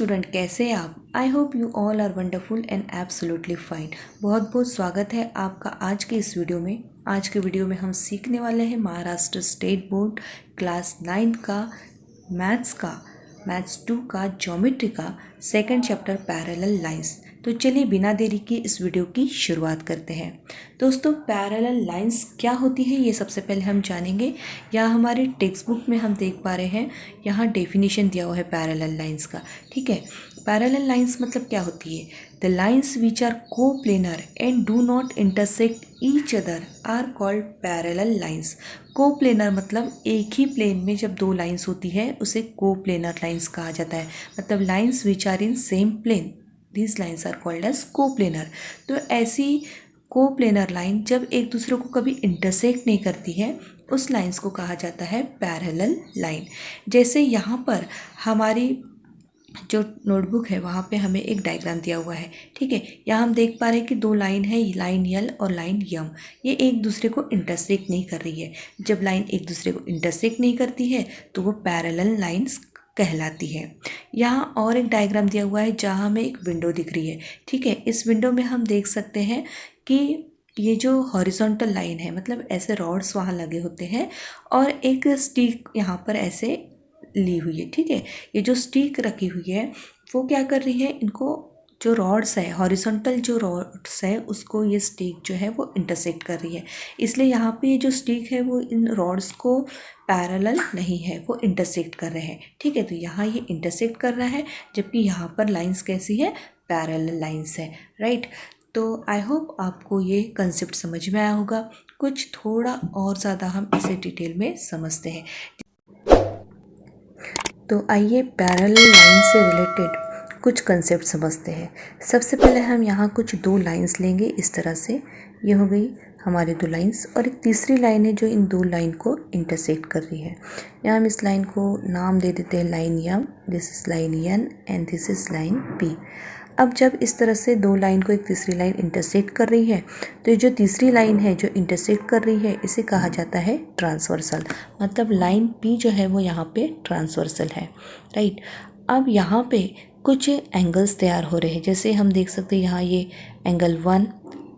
Student, कैसे हैं आप? I hope you all are wonderful and absolutely fine. बहुत बहुत स्वागत है आपका आज के इस वीडियो में। आज के वीडियो में हम सीखने वाले हैं महाराष्ट्र स्टेट बोर्ड क्लास 9 का मैथ्स 2 का ज्योमेट्री का सेकंड चैप्टर पैरेलल लाइंस। तो चलिए बिना देरी के इस वीडियो की शुरुआत करते हैं। दोस्तों, पैरेलल लाइंस क्या होती है ये सबसे पहले हम जानेंगे। या हमारे टेक्स्ट बुक में हम देख पा रहे हैं, यहाँ डेफिनेशन दिया हुआ है पैरेलल लाइंस का। ठीक है, पैरेलल लाइंस मतलब क्या होती है? The lines which are coplanar and do not intersect each other are called parallel lines. Coplanar मतलब एक ही प्लेन में जब दो लाइंस होती है उसे को प्लेनर लाइंस कहा जाता है। मतलब lines which are in same plane, these lines are called as coplanar. तो ऐसी कोप्लेनर लाइन जब एक दूसरे को कभी इंटरसेक्ट नहीं करती है उस लाइंस को कहा जाता है पैरेलल लाइन। जैसे यहाँ पर हमारी जो नोटबुक है वहाँ पे हमें एक डायग्राम दिया हुआ है। ठीक है, यहाँ हम देख पा रहे हैं कि दो लाइन है, लाइन यल और लाइन यम। ये एक दूसरे को इंटरसेक्ट नहीं कर रही है। जब लाइन एक दूसरे को इंटरसेक्ट नहीं करती है तो वो पैरेलल लाइंस कहलाती है। यहाँ और एक डायग्राम दिया हुआ है जहाँ हमें एक विंडो दिख रही है। ठीक है, इस विंडो में हम देख सकते हैं कि ये जो हॉरिजॉन्टल लाइन है, मतलब ऐसे रॉड्स वहाँ लगे होते हैं और एक स्टिक यहाँ पर ऐसे ली हुई है। ठीक है, ये जो स्टिक रखी हुई है वो क्या कर रही है, इनको जो रॉड्स है, हॉरिजॉन्टल जो रॉड्स है उसको ये स्टिक जो है वो इंटरसेक्ट कर रही है। इसलिए यहाँ पे ये जो स्टिक है वो इन रॉड्स को पैरेलल नहीं है, वो इंटरसेक्ट कर रहे हैं। ठीक है, तो यहाँ ये इंटरसेक्ट कर रहा है जबकि यहाँ पर लाइंस कैसी है, पैरेलल लाइंस है। राइट, तो आई होप आपको ये कंसेप्ट समझ में आया होगा। कुछ थोड़ा और ज़्यादा हम इसे डिटेल में समझते हैं। तो आइए पैरेलल लाइन से रिलेटेड कुछ कंसेप्ट समझते हैं। सबसे पहले हम यहाँ कुछ दो लाइंस लेंगे इस तरह से। ये हो गई हमारी दो लाइंस और एक तीसरी लाइन है जो इन दो लाइन को इंटरसेक्ट कर रही है। यहाँ हम इस लाइन को नाम दे देते हैं line M, this is line N and this is line P. अब जब इस तरह से दो लाइन को एक तीसरी लाइन इंटरसेक्ट कर रही है तो ये जो तीसरी लाइन है जो इंटरसेक्ट कर रही है इसे कहा जाता है ट्रांसवर्सल। मतलब लाइन पी जो है वो यहाँ पे ट्रांसवर्सल है। राइट, अब यहाँ पे कुछ एंगल्स तैयार हो रहे हैं। जैसे हम देख सकते हैं यहाँ ये एंगल 1,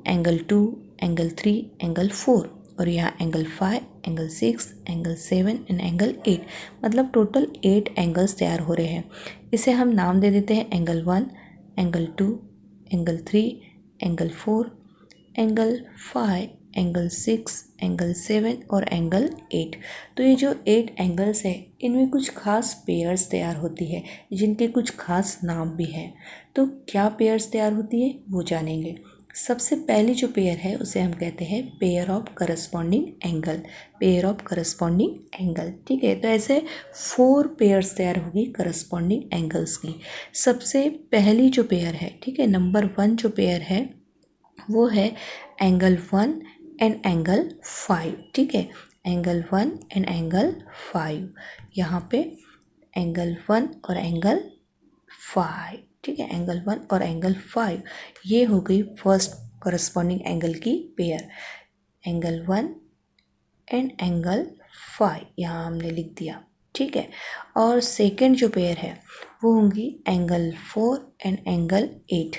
एंगल 2, एंगल 3, एंगल 4 और यहाँ angle 5, angle 6, angle 7 and angle 8। मतलब टोटल 8 एंगल्स तैयार हो रहे हैं। इसे हम नाम दे देते हैं angle 1, angle 2, angle 3, angle 4, angle 5, angle 6, angle 7 और एंगल 8। तो ये जो 8 एंगल्स है इनमें कुछ खास पेयर्स तैयार होती है जिनके कुछ खास नाम भी हैं। तो क्या पेयर्स तैयार होती है वो जानेंगे। सबसे पहली जो पेयर है उसे हम कहते हैं pair of corresponding angle. Pair of corresponding angle. ठीक है, तो ऐसे 4 पेयर्स तैयार होगी करस्पॉन्डिंग एंगल्स की। सबसे पहली जो पेयर है, ठीक है, नंबर 1 जो पेयर है वो है एंगल 1 एंड एंगल 5। ठीक है, एंगल 1 एंड एंगल 5। यहाँ पे एंगल 1 और एंगल 5। ठीक है, एंगल 1 और एंगल 5 ये हो गई फर्स्ट करस्पॉन्डिंग एंगल की पेयर। एंगल 1 एंड एंगल 5 यहाँ हमने लिख दिया। ठीक है, और सेकंड जो पेयर है वो होंगी angle 4 and angle 8।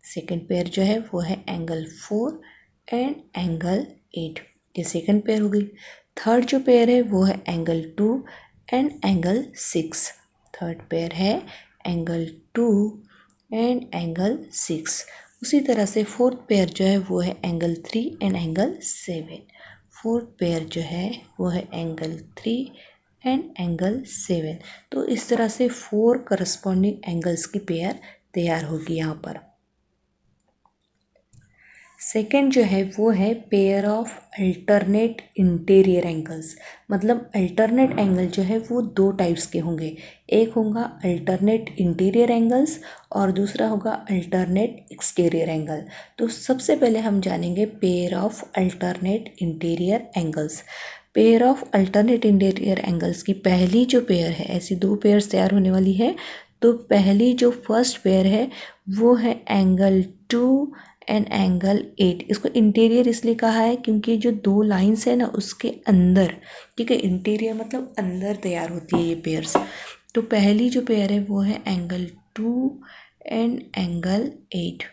Second pair जो है वो है एंगल 4 एंड एंगल 8। ये सेकंड पेयर हो गई। थर्ड जो पेयर है वो है angle 2 and angle 6। Third pair है एंगल 2 एंड एंगल 6। उसी तरह से फोर्थ पेयर जो है वो है angle 3 and angle 7। Fourth pair जो है वो है एंगल 3 एंड एंगल 7। तो इस तरह से 4 करस्पॉन्डिंग एंगल्स की पेयर तैयार होगी यहाँ पर। सेकेंड जो है वो है pair of alternate interior angles. मतलब अल्टरनेट एंगल जो है वो 2 टाइप्स के होंगे। एक होगा अल्टरनेट इंटीरियर एंगल्स और दूसरा होगा अल्टरनेट एक्सटीरियर एंगल। तो सबसे पहले हम जानेंगे pair of alternate interior angles. Pair of alternate interior angles की पहली जो पेयर है, ऐसी 2 पेयर्स तैयार होने वाली है। तो पहली जो फर्स्ट पेयर है वो है एंगल 2 एंड एंगल 8। इसको इंटीरियर इसलिए कहा है क्योंकि जो 2 लाइंस है ना उसके अंदर, ठीक है, इंटीरियर मतलब अंदर तैयार होती है ये पेयर्स। तो पहली जो पेयर है वो है एंगल 2 एंड एंगल 8।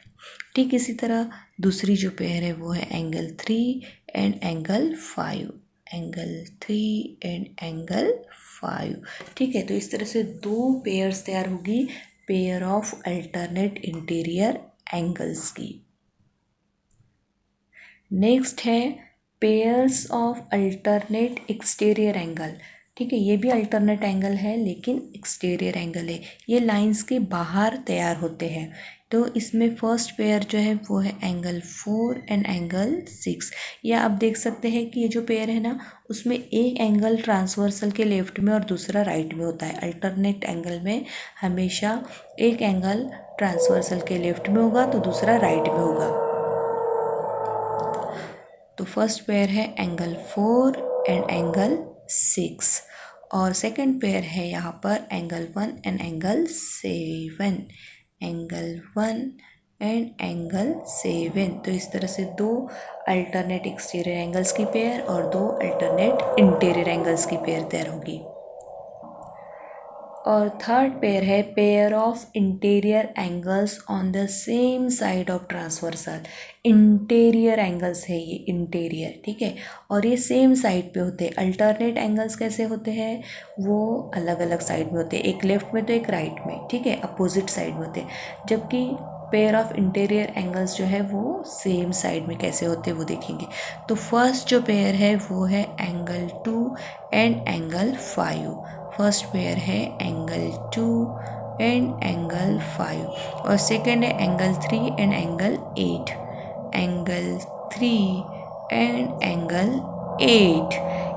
ठीक इसी तरह दूसरी जो पेयर है वो है angle 3 and angle 5, angle 3 and angle 5। ठीक है, तो इस तरह से दो पेयर्स तैयार होगी pair of alternate interior angles की। नेक्स्ट है pairs of alternate exterior angle. ठीक है, ये भी अल्टरनेट एंगल है लेकिन एक्सटीरियर एंगल है, ये लाइंस के बाहर तैयार होते हैं। तो इसमें फर्स्ट पेयर जो है वो है एंगल 4 एंड एंगल 6। या आप देख सकते हैं कि ये जो पेयर है ना, उसमें एक एंगल ट्रांसवर्सल के लेफ्ट में और दूसरा राइट में होता है। अल्टरनेट एंगल में हमेशा एक एंगल ट्रांसवर्सल के लेफ्ट में होगा तो दूसरा राइट में होगा। तो फर्स्ट पेयर है एंगल 4 एंड एंगल 6 और सेकंड पेयर है यहाँ पर angle 1 and angle 7, angle 1 and angle 7। तो इस तरह से दो अल्टरनेट एक्सटीरियर एंगल्स की पेयर और दो अल्टरनेट इंटीरियर एंगल्स की पेयर तैयार होगी। और थर्ड पेयर है pair of interior angles on the same side of transversal. Interior angles है ये, इंटीरियर, ठीक है, और ये सेम साइड पे होते हैं। अल्टरनेट एंगल्स कैसे होते हैं, वो अलग अलग साइड में होते हैं, एक लेफ्ट में तो एक राइट में, ठीक है, अपोजिट साइड में होते हैं। जबकि पेयर ऑफ इंटीरियर एंगल्स जो है वो सेम साइड में कैसे होते हैं वो देखेंगे। तो फर्स्ट जो पेयर है वो है angle 2 and angle 5। First pair है एंगल 2 एंड एंगल 5 और सेकेंड है angle 3 and angle 8, angle 3 and angle 8।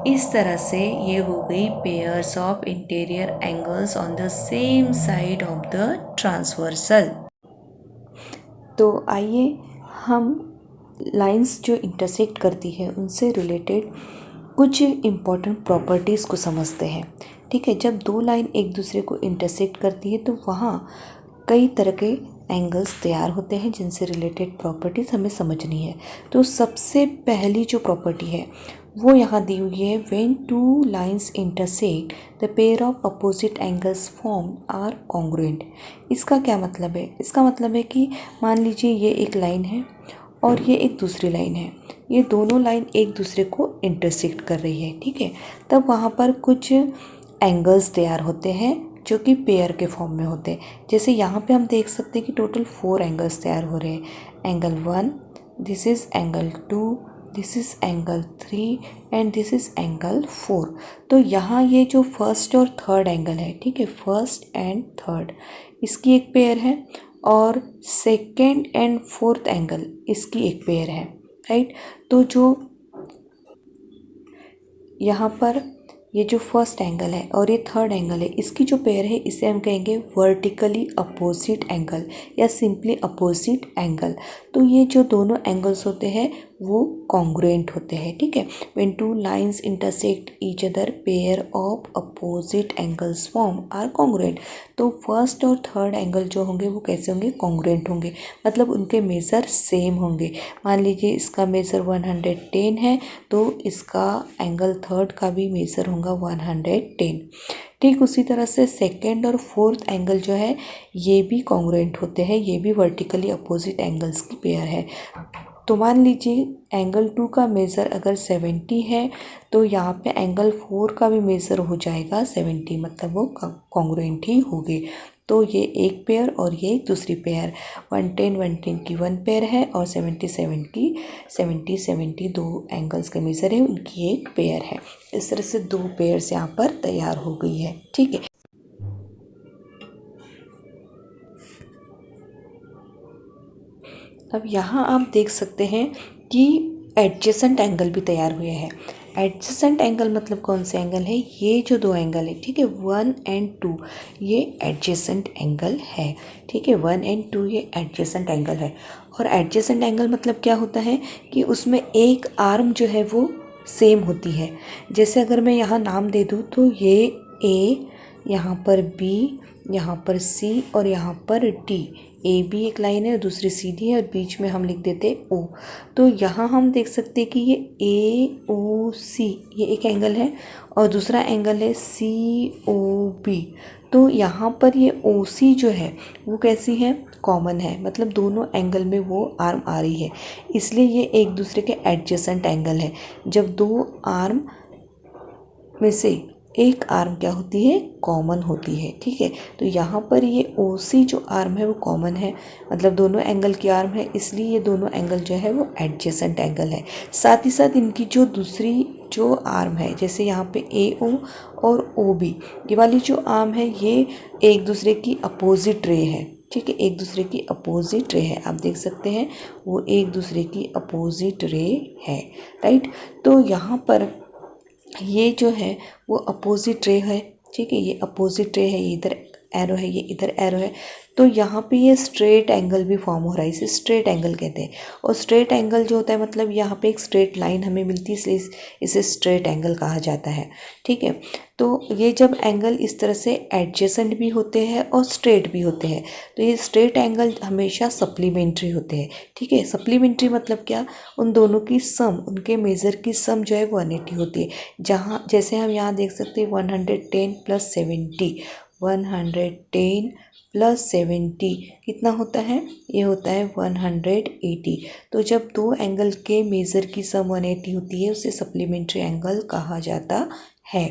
इस तरह से ये हो गई pairs of interior angles on the same side of the transversal. तो आइए हम लाइंस जो इंटरसेक्ट करती है उनसे रिलेटेड कुछ इम्पॉर्टेंट प्रॉपर्टीज़ को समझते हैं। ठीक है, जब दो लाइन एक दूसरे को इंटरसेक्ट करती है तो वहाँ कई तरह के एंगल्स तैयार होते हैं जिनसे रिलेटेड प्रॉपर्टीज़ हमें समझनी है। तो सबसे पहली जो प्रॉपर्टी है वो यहाँ दी हुई है, when two lines intersect the pair of opposite angles form are congruent. इसका क्या मतलब है, इसका मतलब है कि मान लीजिए ये एक लाइन है और ये एक दूसरी लाइन है, ये दोनों लाइन एक दूसरे को इंटरसेक्ट कर रही है, ठीक है, तब वहाँ पर कुछ एंगल्स तैयार होते हैं जो कि पेयर के फॉर्म में होते हैं। जैसे यहाँ पे हम देख सकते हैं कि टोटल 4 एंगल्स तैयार हो रहे हैं। Angle 1, this is angle 2, this is angle 3 and this is angle 4। तो यहाँ ये जो फर्स्ट और थर्ड एंगल है, ठीक है, फर्स्ट एंड थर्ड, इसकी एक पेयर है और सेकेंड एंड फोर्थ एंगल इसकी एक पेयर है, राइट। तो जो यहाँ पर ये जो फर्स्ट एंगल है और ये थर्ड एंगल है, इसकी जो पेयर है इसे हम कहेंगे वर्टिकली अपोजिट एंगल या सिंपली अपोजिट एंगल। तो ये जो दोनों एंगल्स होते हैं वो कॉन्ग्रुएंट होते हैं, ठीक है। When two lines intersect each other pair of opposite angles form are congruent. तो फर्स्ट और थर्ड एंगल जो होंगे वो कैसे होंगे, कॉन्ग्रुएंट होंगे, मतलब उनके मेज़र सेम होंगे। मान लीजिए इसका मेज़र 110 है तो इसका एंगल थर्ड का भी मेज़र होगा 110। ठीक उसी तरह से सेकेंड और फोर्थ एंगल जो है ये भी कॉन्ग्रुएंट होते हैं, ये भी वर्टिकली अपोजिट एंगल्स की पेयर है। तो मान लीजिए एंगल 2 का मेज़र अगर 70 है तो यहाँ पे एंगल 4 का भी मेज़र हो जाएगा 70, मतलब वो कॉन्ग्रुएंट ही होंगे। तो ये एक पेयर और ये दूसरी पेयर, 110 की वन पेयर है और 70 दो एंगल्स के मेज़र है, उनकी एक पेयर है। इस तरह से दो पेयर्स यहाँ पर तैयार हो गई है, ठीक है। अब यहाँ आप देख सकते हैं कि एडजेसेंट एंगल भी तैयार हुए हैं। एडजेसेंट एंगल मतलब कौन से एंगल है, ये जो दो एंगल है, ठीक है, 1 एंड 2, ये एडजेसेंट एंगल है, ठीक है, 1 एंड 2 ये एडजेसेंट एंगल है। और एडजेसेंट एंगल मतलब क्या होता है कि उसमें एक आर्म जो है वो सेम होती है। जैसे अगर मैं यहाँ नाम दे दूँ तो ये ए, यहाँ पर बी, यहाँ पर सी और यहाँ पर डी, ए बी एक लाइन है और दूसरी सी डी है और बीच में हम लिख देते ओ। तो यहाँ हम देख सकते हैं कि ये ए ओ सी ये एक एंगल है और दूसरा एंगल है सी ओ बी। तो यहाँ पर ये OC जो है वो कैसी है, कॉमन है, मतलब दोनों एंगल में वो आर्म आ रही है, इसलिए ये एक दूसरे के एडजेसेंट एंगल है। जब दो आर्म में से एक आर्म क्या होती है, कॉमन होती है। ठीक है, तो यहाँ पर ये OC जो आर्म है वो कॉमन है, मतलब दोनों एंगल की आर्म है, इसलिए ये दोनों एंगल जो है वो एडजेसेंट एंगल है। साथ ही साथ इनकी जो दूसरी जो आर्म है, जैसे यहाँ पे AO और OB, ये वाली जो आर्म है ये एक दूसरे की अपोजिट रे है। ठीक है, एक दूसरे की अपोजिट रे है, आप देख सकते हैं वो एक दूसरे की अपोजिट रे है। राइट, तो यहाँ पर ये जो है वो अपोजिट रे है। ठीक है, ये अपोजिट रे है, ये इधर एरो है, ये इधर एरो है, तो यहाँ पे ये स्ट्रेट एंगल भी फॉर्म हो रहा है, इसे स्ट्रेट एंगल कहते हैं। और स्ट्रेट एंगल जो होता है मतलब यहाँ पे एक स्ट्रेट लाइन हमें मिलती है, इसलिए इसे स्ट्रेट एंगल कहा जाता है। ठीक है, तो ये जब एंगल इस तरह से एडजेसेंट भी होते हैं और स्ट्रेट भी होते हैं, तो ये स्ट्रेट एंगल हमेशा सप्लीमेंट्री होते हैं। ठीक है, सप्लीमेंट्री मतलब क्या, उन दोनों की सम, उनके मेज़र की सम जो है वो 180 होती है। जहाँ जैसे हम यहाँ देख सकते हैं 110 + 70, 110 + 70 कितना होता है, ये होता है 180। तो जब दो एंगल के मेज़र की सम 180 होती है उसे सप्लीमेंट्री एंगल कहा जाता है।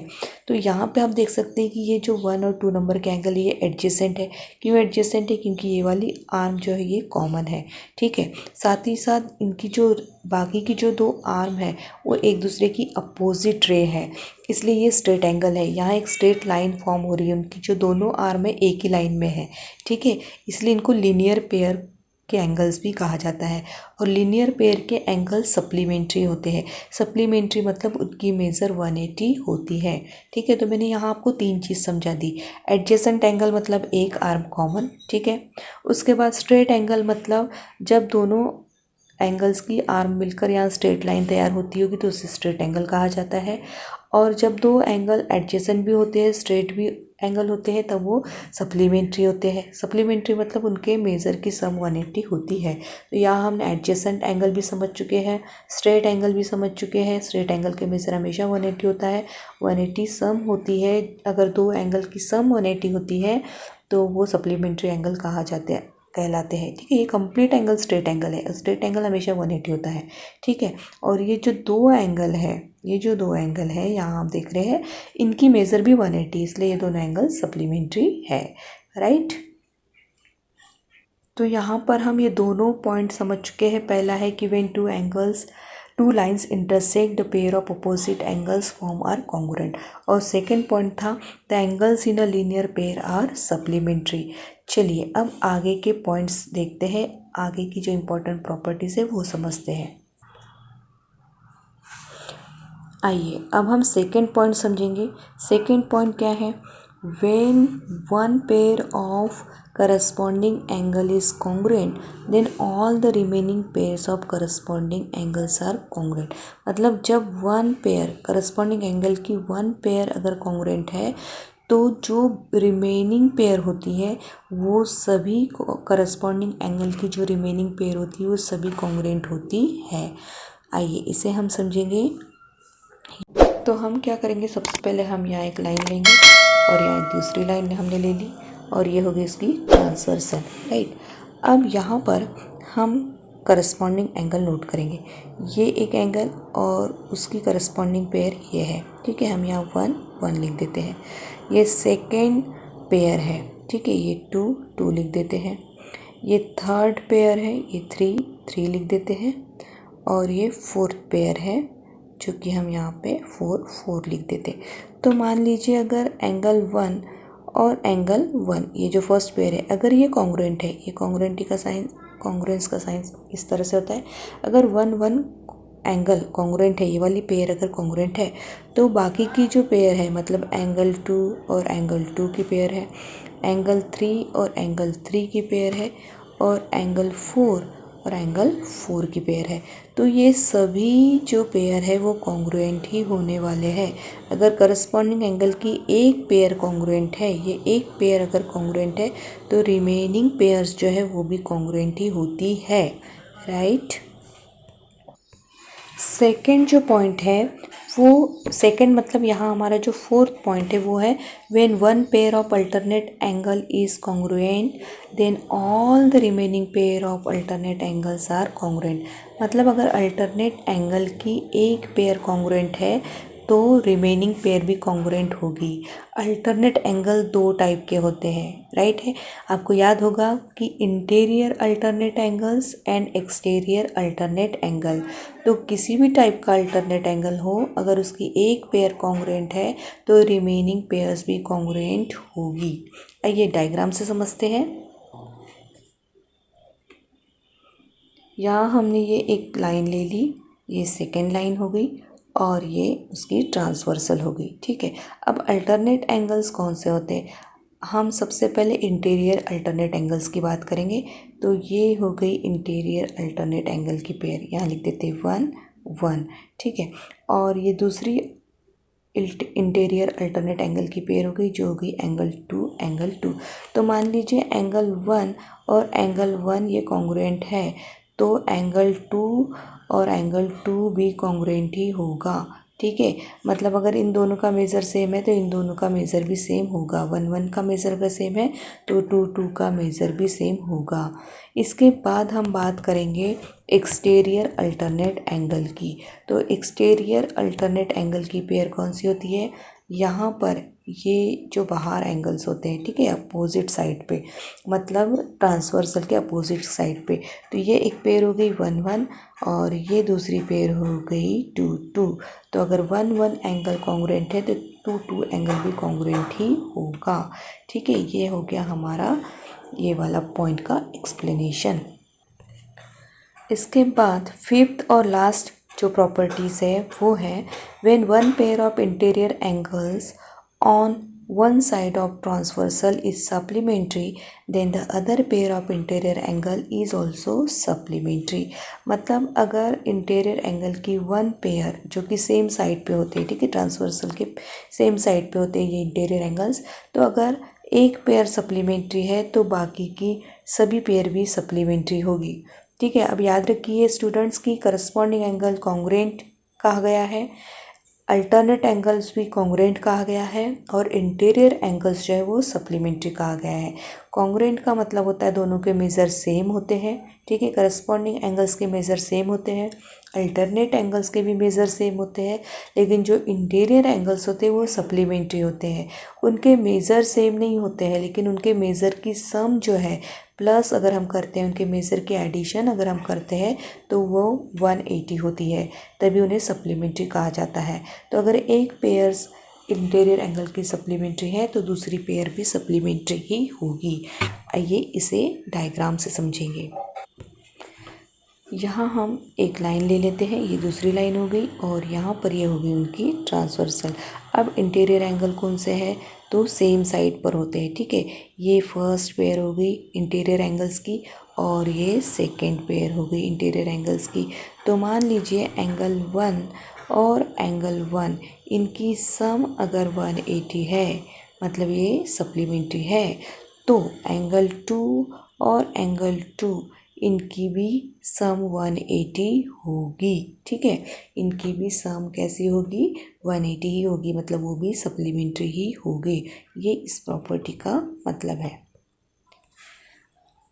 तो यहाँ पे आप देख सकते हैं कि ये जो 1 और 2 नंबर के एंगल ये एडजेसेंट है। क्यों एडजेसेंट है, क्योंकि ये वाली आर्म जो है ये कॉमन है। ठीक है, साथ ही साथ इनकी जो बाकी की जो दो आर्म है वो एक दूसरे की अपोजिट रे है, इसलिए ये स्ट्रेट एंगल है। यहाँ एक स्ट्रेट लाइन फॉर्म हो रही है, उनकी जो दोनों आर्म है एक ही लाइन में है। ठीक है, इसलिए इनको लीनियर पेयर के एंगल्स भी कहा जाता है। और लीनियर पेयर के एंगल सप्लीमेंट्री होते हैं। सप्लीमेंट्री मतलब उनकी मेज़र 180 होती है। ठीक है, तो मैंने यहाँ आपको 3 चीज़ समझा दी। एडजेसेंट एंगल मतलब एक आर्म कॉमन। ठीक है, उसके बाद स्ट्रेट एंगल मतलब जब दोनों एंगल्स की आर्म मिलकर यहाँ स्ट्रेट लाइन तैयार होती होगी तो उसे स्ट्रेट एंगल कहा जाता है। और जब दो एंगल एडजेसेंट भी होते हैं, स्ट्रेट भी एंगल होते हैं, तब वो सप्लीमेंट्री होते हैं। सप्लीमेंट्री मतलब उनके मेज़र की सम 180 होती है। तो यहाँ हमने एडजेसेंट एंगल भी समझ चुके हैं, स्ट्रेट एंगल भी समझ चुके हैं। स्ट्रेट एंगल के मेज़र हमेशा 180 होता है, 180 सम होती है। अगर दो एंगल की सम 180 होती है तो वो सप्लीमेंट्री एंगल कहा जाते हैं, कहलाते हैं। ठीक है, ये कंप्लीट एंगल स्ट्रेट एंगल है, स्ट्रेट एंगल हमेशा 180 होता है। ठीक है, और ये जो दो एंगल है, ये जो दो एंगल है यहाँ आप देख रहे हैं, इनकी मेज़र भी 180, इसलिए ये दोनों एंगल सप्लीमेंट्री है। राइट, तो यहाँ पर हम ये दोनों पॉइंट समझ चुके हैं। पहला है कि when two lines intersect the pair of opposite angles form are congruent. और सेकेंड पॉइंट था the angles in a linear pair are supplementary. चलिए अब आगे के पॉइंट्स देखते हैं, आगे की जो इम्पोर्टेंट प्रॉपर्टीज़ है वो समझते हैं। आइए अब हम सेकेंड पॉइंट समझेंगे। सेकेंड पॉइंट क्या है, when one pair of corresponding angle is congruent then all the remaining pairs of corresponding angles are congruent। मतलब जब वन पेयर corresponding angle की वन पेयर अगर congruent है तो जो रिमेनिंग पेयर होती है वो सभी corresponding angle की जो रिमेनिंग पेयर होती है वो सभी congruent होती है। आइए इसे हम समझेंगे। तो हम क्या करेंगे, सबसे पहले हम यहाँ एक लाइन लेंगे और यहाँ दूसरी लाइन हमने ले ली और ये होगी इसकी ट्रांसवर्सल। राइट, अब यहाँ पर हम करस्पॉन्डिंग एंगल नोट करेंगे। ये एक एंगल और उसकी करस्पॉन्डिंग पेयर ये है। ठीक है, हम यहाँ 1 1 लिख देते हैं। ये सेकेंड पेयर है। ठीक है, ये 2 2 लिख देते हैं। ये थर्ड पेयर है, ये 3 3 लिख देते हैं। और ये फोर्थ पेयर है जो कि हम यहाँ पे 4 4 लिख देते। तो मान लीजिए अगर एंगल 1 और एंगल 1 ये जो फर्स्ट पेयर है अगर ये कॉन्ग्रुएंट है, ये कॉन्ग्रुएंटी का साइन, कॉन्ग्रुएंस का साइन इस तरह से होता है। अगर 1 1 एंगल कॉन्ग्रुएंट है, ये वाली पेयर अगर कॉन्ग्रुएंट है तो बाकी की जो पेयर है मतलब एंगल 2 और एंगल 2 की पेयर है, एंगल 3 और एंगल 3 की पेयर है और एंगल 4 और एंगल 4 की पेयर है। तो ये सभी जो पेयर है वो कॉन्ग्रुएंट ही होने वाले हैं। अगर करस्पॉन्डिंग एंगल की एक पेयर कॉन्ग्रुएंट है, ये एक पेयर अगर कॉन्ग्रुएंट है तो रिमेनिंग पेयर्स जो है वो भी कॉन्ग्रुएंट ही होती है। राइट, सेकेंड जो पॉइंट है वो सेकंड मतलब यहाँ हमारा जो फोर्थ पॉइंट है वो है when one pair of alternate angle is congruent then all the remaining pair of alternate angles are congruent. मतलब अगर अल्टरनेट एंगल की एक पेयर कॉन्ग्रुएंट है तो रिमेनिंग पेयर भी कॉन्ग्रुएंट होगी। अल्टरनेट एंगल दो टाइप के होते हैं, राइट है। आपको याद होगा कि interior alternate angles and exterior alternate angle. तो किसी भी टाइप का अल्टरनेट एंगल हो, अगर उसकी एक पेयर कॉन्ग्रुएंट है तो रिमेनिंग पेयर्स भी कॉन्ग्रुएंट होगी। आइए डायग्राम से समझते हैं। यहाँ हमने ये एक लाइन ले ली, ये सेकेंड लाइन हो गई और ये उसकी ट्रांसवर्सल हो गई, ठीक है। अब अल्टरनेट एंगल्स कौन से होते हैं, हम सबसे पहले इंटीरियर अल्टरनेट एंगल्स की बात करेंगे। तो ये हो गई इंटीरियर अल्टरनेट एंगल की पेयर, यहाँ लिख देते 1 1, ठीक है। और ये दूसरी इंटीरियर अल्टरनेट एंगल की पेयर हो गई जो हो गई एंगल 2। तो मान लीजिए एंगल 1 और एंगल 1 ये कॉन्ग्रुएंट है, तो एंगल 2 और एंगल 2 भी कॉन्ग्रुएंट ही होगा, ठीक है। मतलब अगर इन दोनों का मेज़र सेम है तो इन दोनों का मेज़र भी सेम होगा। 1 1 का मेज़र अगर सेम है तो 2 2 का मेज़र भी सेम होगा। इसके बाद हम बात करेंगे एक्सटीरियर अल्टरनेट एंगल की। तो एक्सटीरियर अल्टरनेट एंगल की पेयर कौन सी होती है, यहाँ पर ये जो बाहर एंगल्स होते हैं, ठीक है, अपोजिट साइड पे, मतलब ट्रांसवर्सल के अपोजिट साइड पे। तो ये एक पेयर हो गई 1 1 और ये दूसरी पेयर हो गई 2 2। तो अगर 1 1 एंगल कॉन्ग्रुएंट है तो 2 2 एंगल भी कॉन्ग्रुएंट ही होगा, ठीक है। ये हो गया हमारा ये वाला पॉइंट का एक्सप्लेनेशन। इसके बाद फिफ्थ और लास्ट जो प्रॉपर्टीज़ है वो है when one pair of interior angles on one side of transversal is supplementary then the other pair of interior angle is also supplementary। मतलब अगर इंटीरियर एंगल की वन पेयर जो कि सेम साइड पे होते हैं, ठीक है, ट्रांसवर्सल के सेम साइड पे होते हैं ये इंटीरियर एंगल्स, तो अगर एक पेयर सप्लीमेंट्री है तो बाकी की सभी पेयर भी सप्लीमेंट्री होगी, ठीक है। अब याद रखिए स्टूडेंट्स की करस्पॉन्डिंग एंगल कॉन्ग्रुएंट कहा गया है, अल्टरनेट एंगल्स भी कॉन्ग्रुएंट कहा गया है और इंटीरियर एंगल्स जो है वो सप्लीमेंट्री कहा गया है। कॉन्ग्रुएंट का मतलब होता है दोनों के मेज़र सेम होते हैं, ठीक है, करस्पॉन्डिंग एंगल्स के मेज़र सेम होते हैं, अल्टरनेट एंगल्स के भी मेज़र सेम होते हैं, लेकिन जो इंटीरियर एंगल्स होते हैं वो सप्लीमेंट्री होते हैं। उनके मेज़र सेम नहीं होते हैं लेकिन उनके मेज़र की सम जो है प्लस अगर हम करते हैं उनके मेज़र की एडिशन अगर हम करते हैं तो वो 180 होती है, तभी उन्हें सप्लीमेंट्री कहा जाता है। तो अगर एक पेयर्स इंटीरियर एंगल की सप्लीमेंट्री है तो दूसरी पेयर भी सप्लीमेंट्री ही होगी। आइए इसे डायग्राम से समझेंगे। यहाँ हम एक लाइन ले लेते हैं, ये दूसरी लाइन हो गई और यहाँ पर ये हो गई उनकी ट्रांसवर्सल। अब इंटीरियर एंगल कौन से है तो सेम साइड पर होते हैं, ठीक है। ये फर्स्ट पेयर हो गई इंटीरियर एंगल्स की और ये सेकंड पेयर हो गई इंटीरियर एंगल्स की। तो मान लीजिए एंगल 1 और एंगल 1 इनकी सम अगर 180 है मतलब ये सप्लीमेंट्री है, तो एंगल 2 और एंगल 2 इनकी भी सम 180 होगी, ठीक है। इनकी भी सम कैसी होगी 180 ही होगी, मतलब वो भी सप्लीमेंट्री ही होगी। ये इस प्रॉपर्टी का मतलब है।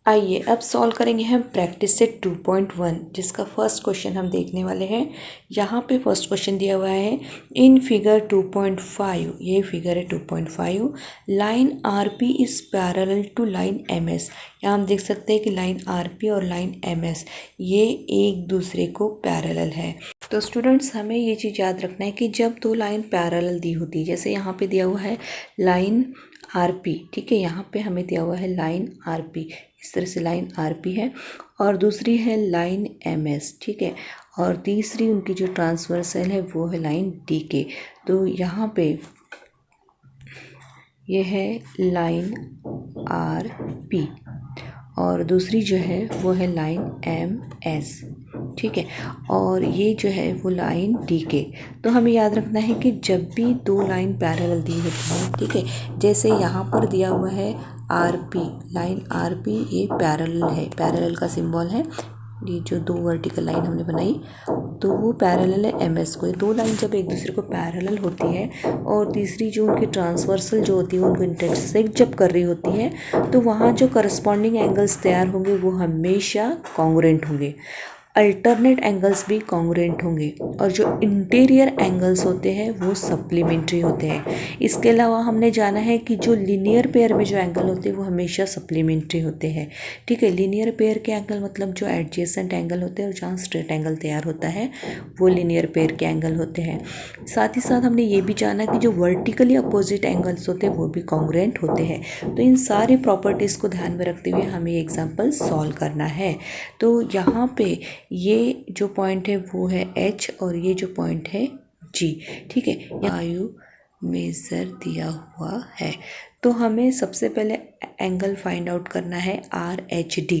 आइए अब सॉल्व करेंगे हम प्रैक्टिस सेट 2.1 जिसका फर्स्ट क्वेश्चन हम देखने वाले हैं। यहाँ पे फर्स्ट क्वेश्चन दिया हुआ है इन फिगर 2.5, ये फिगर है 2.5, line RP is parallel to line MS. यहाँ हम देख सकते हैं कि लाइन आरपी और लाइन एमएस ये एक दूसरे को पैरेलल है। तो स्टूडेंट्स हमें ये चीज़ याद रखना है कि जब दो लाइन पैरेलल दी होती है, जैसे यहाँ पे दिया हुआ है लाइन आरपी, ठीक है, यहाँ पे हमें दिया हुआ है लाइन आरपी, इस तरह से लाइन आरपी है और दूसरी है लाइन एमएस, ठीक है, और तीसरी उनकी जो ट्रांसवर्सल है वो है लाइन डीके। तो यहाँ पे ये है लाइन आरपी और दूसरी जो है वो है लाइन एम एस, ठीक है, और ये जो है वो लाइन डी के। तो हमें याद रखना है कि जब भी दो लाइन पैरेलल दी होती है, ठीक है, जैसे यहाँ पर दिया हुआ है R P, line R P ये पैरेलल है, पैरेलल का सिंबल है ये जो दो वर्टिकल लाइन हमने बनाई तो वो पैरेलल है MS को। दो लाइन जब एक दूसरे को पैरेलल होती है और तीसरी जो उनकी ट्रांसवर्सल जो होती है उनको इंटरसेक्ट जब कर रही होती है तो वहाँ जो करस्पॉन्डिंग एंगल्स तैयार होंगे वो हमेशा कॉन्ग्रुएंट होंगे। अल्टरनेट एंगल्स भी कॉन्ग्रुएंट होंगे और जो इंटीरियर एंगल्स होते हैं वो सप्लीमेंट्री होते हैं। इसके अलावा हमने जाना है कि जो लीनियर पेयर में जो एंगल होते हैं वो हमेशा सप्लीमेंट्री होते हैं। ठीक है, लीनियर पेयर के एंगल मतलब जो एडजेसेंट एंगल होते हैं और जहाँ स्ट्रेट एंगल तैयार होता है वो लीनियर पेयर के एंगल होते हैं। साथ ही साथ हमने ये भी जाना कि जो वर्टिकली अपोजिट एंगल्स होते हैं वो भी कॉन्ग्रुएंट होते हैं। तो इन सारी प्रॉपर्टीज़ को ध्यान में रखते हुए हमें एग्जाम्पल सॉल्व करना है। तो यहाँ पे ये जो पॉइंट है वो है H और ये जो पॉइंट है G। ठीक है, वायु मेजर दिया हुआ है तो हमें सबसे पहले एंगल फाइंड आउट करना है RHD।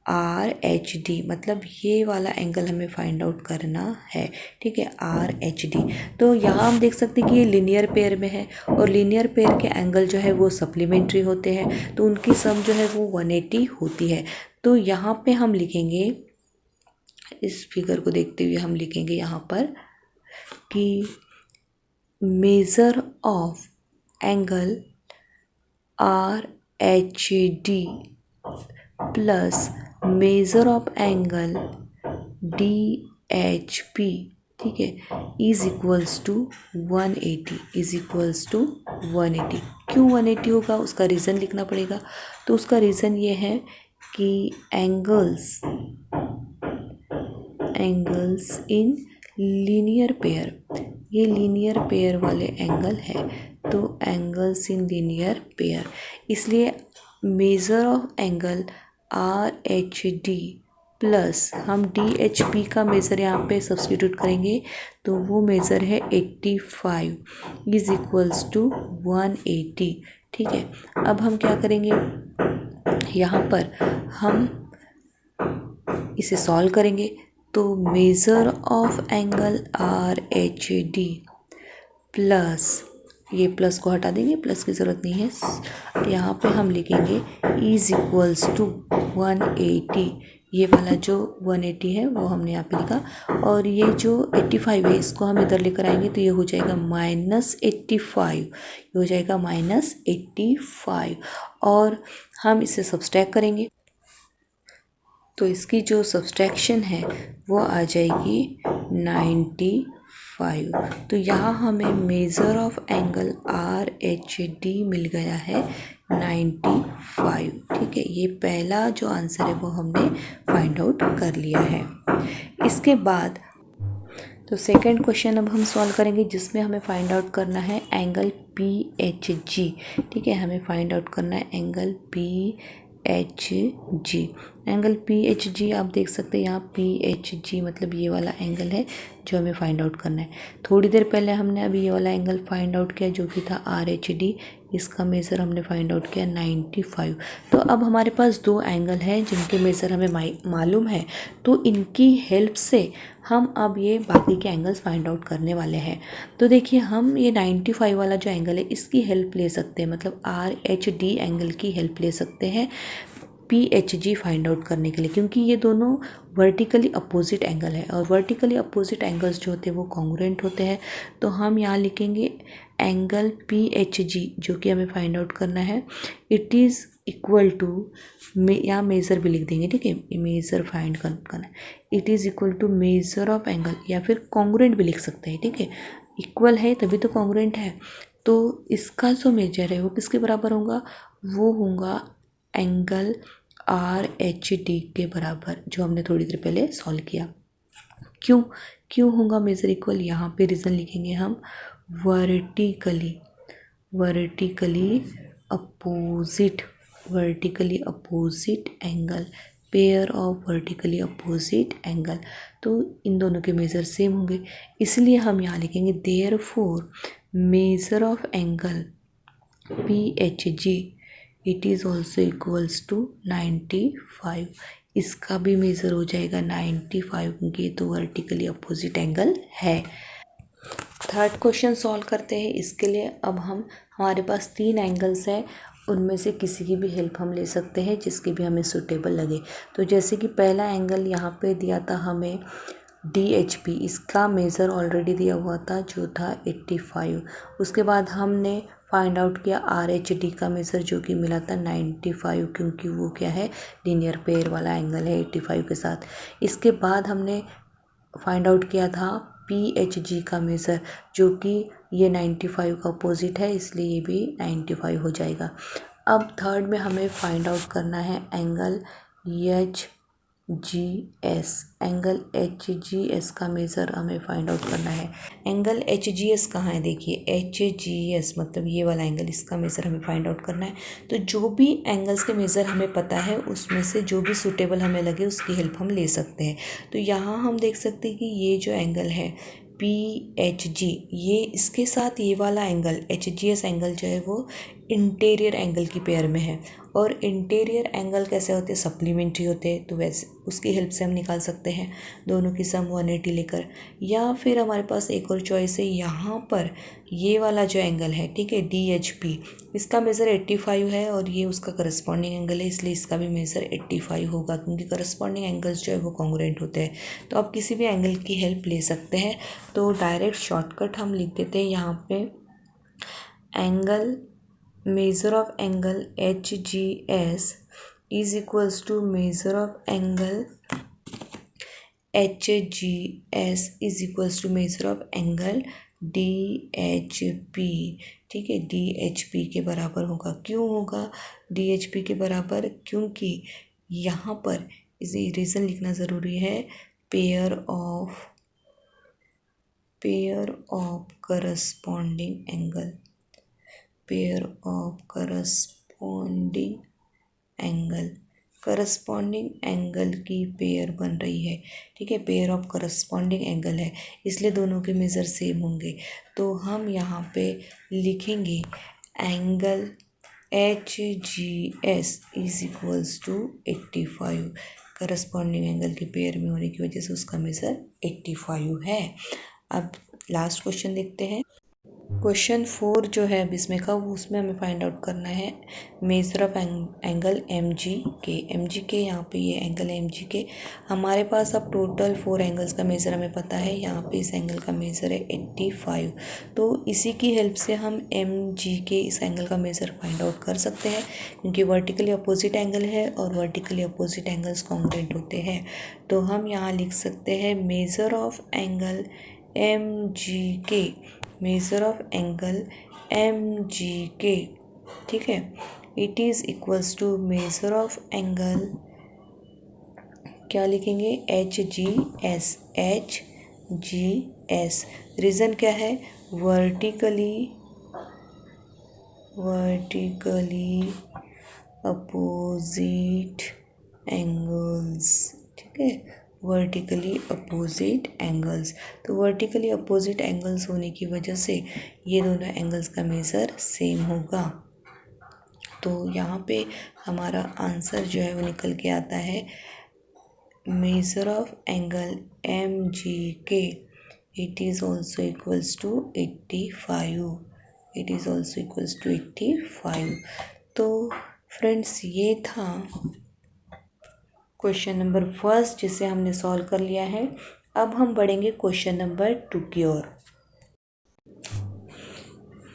RHD मतलब ये वाला एंगल हमें फाइंड आउट करना है। ठीक है, RHD। तो यहाँ हम देख सकते हैं कि ये लीनियर पेयर में है और लीनियर पेयर के एंगल जो है वो सप्लीमेंट्री होते हैं तो उनकी सम जो है वो 180 होती है। तो यहाँ पे हम लिखेंगे, इस फिगर को देखते हुए हम लिखेंगे यहाँ पर कि measure of angle RHD plus measure of angle DHP, ठीक है, is equals to 180, is equals to 180। क्यों 180 होगा उसका रीज़न लिखना पड़ेगा। तो उसका रीज़न ये है कि एंगल्स इन लीनियर पेयर, ये लीनियर पेयर वाले एंगल है तो एंगल्स इन लीनियर पेयर, इसलिए major of angle RHD plus हम DHP का मेज़र यहाँ पे सब्सटीट्यूट करेंगे तो वो मेज़र है 85 इज इक्वल्स टू 180। ठीक है, अब हम क्या करेंगे, यहाँ पर हम इसे सॉल्व करेंगे तो measure of angle RHD plus, ये प्लस को हटा देंगे, प्लस की ज़रूरत नहीं है, यहाँ पे हम लिखेंगे इज इक्वल्स टू 180। ये वाला जो 180 है वो हमने यहाँ पे लिखा और ये जो 85 है इसको हम इधर लेकर आएंगे तो ये हो जाएगा -85, ये हो जाएगा -85 और हम इसे सब्सट्रैक्ट करेंगे तो इसकी जो सब्सट्रैक्शन है वो आ जाएगी 95। तो यहाँ हमें मेज़र ऑफ एंगल RHD मिल गया है 95। ठीक है, ये पहला जो आंसर है वो हमने फाइंड आउट कर लिया है। इसके बाद तो सेकंड क्वेश्चन अब हम सॉल्व करेंगे जिसमें हमें फाइंड आउट करना है एंगल PHG। ठीक है, हमें फाइंड आउट करना है एंगल PHG। एंगल PHG आप देख सकते हैं यहाँ PHG मतलब ये वाला एंगल है जो हमें फाइंड आउट करना है। थोड़ी देर पहले हमने अभी ये वाला एंगल फाइंड आउट किया जो कि था RHD, इसका मेज़र हमने फाइंड आउट किया 95। तो अब हमारे पास दो एंगल हैं जिनके मेज़र हमें मालूम है तो इनकी हेल्प से हम अब ये बाकी के एंगल्स फाइंड आउट करने वाले हैं। तो देखिए हम ये 95 वाला जो एंगल है इसकी हेल्प ले सकते हैं, मतलब RHD एंगल की हेल्प ले सकते हैं PHG फाइंड आउट करने के लिए, क्योंकि ये दोनों वर्टिकली अपोजिट एंगल है और वर्टिकली अपोजिट एंगल्स जो होते हैं वो कॉन्ग्रुएंट होते हैं। तो हम यहाँ लिखेंगे एंगल PHG जो कि हमें फाइंड आउट करना है, इट इज़ इक्वल टू, यहाँ मेज़र भी लिख देंगे। ठीक है, मेज़र फाइंड करना है, it is equal to measure of angle, या फिर कॉन्ग्रुएंट भी लिख सकते हैं। ठीक है, इक्वल है तभी तो कॉन्ग्रुएंट है। तो इसका जो मेजर है वो किसके बराबर होगा, वो होगा एंगल RHD के बराबर जो हमने थोड़ी देर पहले सॉल्व किया। क्यों होगा मेजर इक्वल, यहाँ पे रीज़न लिखेंगे हम, vertically opposite angle, pair of vertically opposite angle, तो इन दोनों के मेज़र सेम होंगे, इसलिए हम यहाँ लिखेंगे therefore measure of angle PHG it is also equals to 95। इसका भी मेज़र हो जाएगा 95 क्योंकि ये तो वर्टिकली अपोजिट एंगल है। थर्ड क्वेश्चन सॉल्व करते हैं। इसके लिए अब हमारे पास तीन एंगल्स हैं उनमें से किसी की भी हेल्प हम ले सकते हैं जिसकी भी हमें सूटेबल लगे। तो जैसे कि पहला एंगल यहाँ पे दिया था हमें DHP, इसका मेज़र ऑलरेडी दिया हुआ था जो था 85। उसके बाद हमने फाइंड आउट किया RHD का मेज़र जो कि मिला था 95, क्योंकि वो क्या है, लीनियर पेयर वाला एंगल है 85 के साथ। इसके बाद हमने फाइंड आउट किया था PHG का मेज़र जो कि ये 95 का अपोजिट है, इसलिए ये भी 95 हो जाएगा। अब थर्ड में हमें फाइंड आउट करना है एंगल HGS। एंगल HGS का मेज़र हमें फाइंड आउट करना है। एंगल HGS कहाँ है, देखिए HGS मतलब ये वाला एंगल, इसका मेज़र हमें फाइंड आउट करना है। तो जो भी एंगल्स के मेज़र हमें पता है उसमें से जो भी सूटेबल हमें लगे उसकी हेल्प हम ले सकते हैं। तो यहाँ हम देख सकते हैं कि ये जो एंगल है PHG, ये इसके साथ ये वाला एंगल HGS एंगल जो है वो इंटीरियर एंगल की पेयर में है। और इंटीरियर एंगल कैसे होते हैं, सप्लीमेंट्री होते हैं, तो वैसे उसकी हेल्प से हम निकाल सकते हैं दोनों की सम 180 लेकर। या फिर हमारे पास एक और चॉइस है, यहाँ पर ये वाला जो एंगल है, ठीक है, DHP, इसका मेज़र 85 है और ये उसका करस्पॉन्डिंग एंगल है, इसलिए इसका भी मेज़र 85 होगा, क्योंकि करस्पॉन्डिंग एंगल्स जो है वो कॉन्ग्रुएंट होते हैं। तो आप किसी भी एंगल की हेल्प ले सकते हैं। तो डायरेक्ट शॉर्टकट हम लिख देते हैं यहाँ पे, angle measure of angle HGS is equals to measure of angle HGS is equals to measure of angle DHP। ठीक है, DHP के बराबर होगा। क्यों होगा DHP के बराबर, क्योंकि यहाँ पर इसे रीज़न लिखना ज़रूरी है, pair of corresponding angle, pair of corresponding angle, corresponding angle की पेयर बन रही है। ठीक है, पेयर ऑफ करस्पॉन्डिंग एंगल है, इसलिए दोनों के मेज़र सेम होंगे। तो हम यहाँ पे लिखेंगे angle HGS is equals to 85। Corresponding angle की पेयर में होने की वजह से उसका मेज़र 85 है। अब लास्ट क्वेश्चन देखते हैं। क्वेश्चन 4 जो है अब इसमें का, वो उसमें हमें फाइंड आउट करना है मेज़र ऑफ एंगल MG के। यहाँ पे ये एंगल MG के, हमारे पास अब टोटल 4 एंगल्स का मेज़र हमें पता है। यहाँ पे इस एंगल का मेज़र है 85, तो इसी की हेल्प से हम MG के इस एंगल का मेज़र फाइंड आउट कर सकते हैं, क्योंकि वर्टिकली अपोजिट एंगल है और वर्टिकली अपोजिट एंगल्स कॉन्ग्रुएंट होते हैं। तो हम यहाँ लिख सकते हैं measure of angle MGK, measure of angle MGK, ठीक है, it is equals to measure of angle, क्या लिखेंगे, HGS। रीज़न क्या है, वर्टिकली अपोजिट एंगल्स। ठीक है, वर्टिकली अपोजिट एंगल्स। तो वर्टिकली अपोजिट एंगल्स होने की वजह से ये दोनों एंगल्स का मेज़र सेम होगा। तो यहाँ पे हमारा आंसर जो है वो निकल के आता है measure of angle MGK, it is also equals to 85, it is also equals to 85। तो फ्रेंड्स ये था क्वेश्चन नंबर 1 जिसे हमने सॉल्व कर लिया है। अब हम बढ़ेंगे क्वेश्चन नंबर 2 की ओर।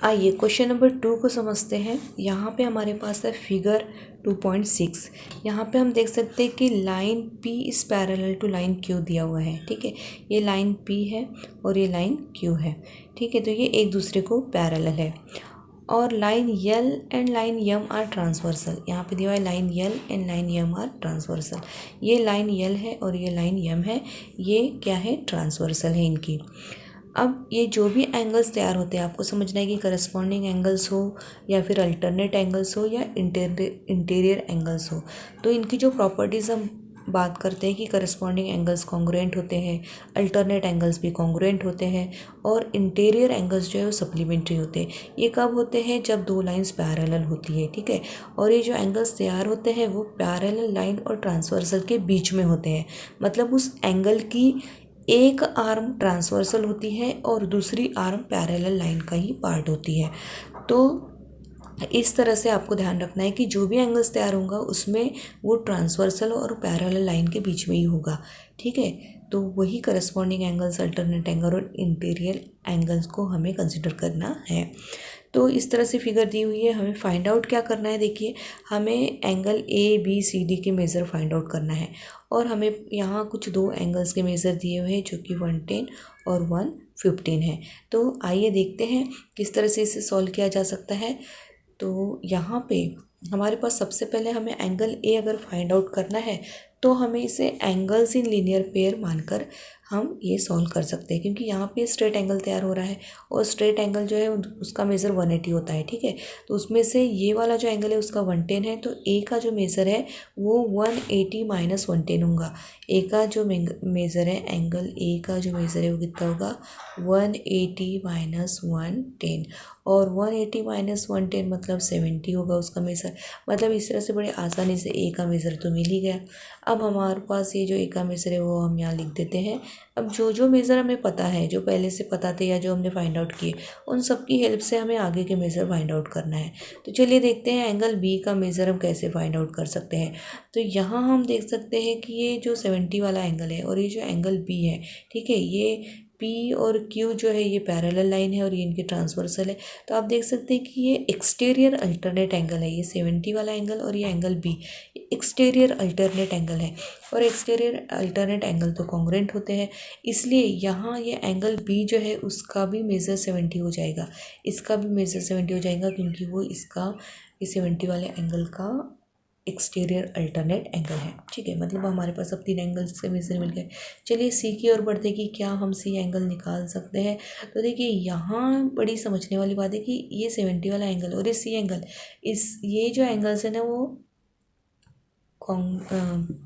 आइए क्वेश्चन नंबर 2 को समझते हैं। यहाँ पे हमारे पास है फिगर 2.6। यहाँ पे हम देख सकते हैं कि लाइन P इस पैरेलल टू लाइन Q दिया हुआ है। ठीक है, ये लाइन P है और ये लाइन Q है। ठीक है, तो ये एक दूसरे को पैरेलल है और line L and line M are transversal. यहाँ पे दिया हुआ है line L and line M are transversal. ये लाइन L है और ये लाइन M है, ये क्या है, ट्रांसवर्सल है इनकी। अब ये जो भी एंगल्स तैयार होते हैं आपको समझना है कि करस्पॉन्डिंग एंगल्स हो या फिर अल्टरनेट एंगल्स हो या इंटीरियर एंगल्स हो। तो इनकी जो प्रॉपर्टीज़ हम बात करते हैं कि करस्पॉन्डिंग एंगल्स कॉन्ग्रुएंट होते हैं, अल्टरनेट एंगल्स भी कॉन्ग्रुएंट होते हैं और इंटीरियर एंगल्स जो है वो सप्लीमेंट्री होते हैं। ये कब होते हैं, जब दो लाइंस पैरेलल होती है। ठीक है, और ये जो एंगल्स तैयार होते हैं वो पैरेलल लाइन और ट्रांसवर्सल के बीच में होते हैं। मतलब उस एंगल की एक आर्म ट्रांसवर्सल होती है और दूसरी आर्म पैरेलल लाइन का ही पार्ट होती है। तो इस तरह से आपको ध्यान रखना है कि जो भी एंगल्स तैयार होगा उसमें वो ट्रांसवर्सल और पैरेलल लाइन के बीच में ही होगा। ठीक है, तो वही करस्पॉन्डिंग एंगल्स, अल्टरनेट एंगल और इंटीरियर एंगल्स को हमें कंसिडर करना है। तो इस तरह से फिगर दी हुई है, हमें फाइंड आउट क्या करना है। देखिए, हमें एंगल ABCD के मेज़र फाइंड आउट करना है और हमें यहाँ कुछ दो एंगल्स के मेज़र दिए हुए हैं जो कि 110 और 115 है। तो आइए देखते हैं किस तरह से इसे सॉल्व किया जा सकता है। तो यहाँ पे हमारे पास सबसे पहले हमें एंगल A अगर फाइंड आउट करना है तो हमें इसे एंगल्स इन लीनियर पेयर मानकर हम ये सॉल्व कर सकते हैं, क्योंकि यहाँ पे स्ट्रेट एंगल तैयार हो रहा है और स्ट्रेट एंगल जो है उसका मेज़र 180 होता है। ठीक है, तो उसमें से ये वाला जो एंगल है उसका 110 है, तो A का जो मेज़र है वो 180 माइनस 110 होगा। A का जो मेज़र है, एंगल A का जो मेज़र है वो कितना होगा, 180 माइनस 110, और 180 माइनस 110 मतलब 70 होगा उसका मेज़र। मतलब इस तरह से बड़े आसानी से A का मेज़र तो मिल ही गया। अब हमारे पास ये जो A का मेज़र है वो हम यहाँ लिख देते हैं। अब जो जो मेज़र हमें पता है, जो पहले से पता थे या जो हमने फाइंड आउट किए, उन सब की हेल्प से हमें आगे के मेज़र फाइंड आउट करना है। तो चलिए देखते हैं एंगल B का मेज़र हम कैसे फाइंड आउट कर सकते हैं। तो यहाँ हम देख सकते हैं कि ये जो 70 वाला एंगल है और ये जो एंगल B है, ठीक है, ये P और Q जो है ये पैरेलल लाइन है और ये इनके ट्रांसवर्सल है। तो आप देख सकते हैं कि ये एक्सटीरियर अल्टरनेट एंगल है, ये 70 वाला एंगल और ये angle B exterior alternate angle है, और एक्सटीरियर अल्टरनेट एंगल तो कॉन्ग्रुएंट होते हैं। इसलिए यहाँ ये एंगल B जो है उसका भी मेज़र 70 हो जाएगा, इसका भी मेज़र 70 हो जाएगा, क्योंकि वो इसका ये 70 वाले एंगल का एक्सटीरियर अल्टरनेट एंगल है। ठीक है, मतलब हमारे पास अब 3 एंगल्स के मेज़र मिल गए। चलिए C की ओर बढ़ते कि क्या हम C एंगल निकाल सकते हैं। तो देखिए, यहाँ बड़ी समझने वाली बात है कि ये 70 वाला एंगल और ये C एंगल, ये जो एंगल्स है ना वो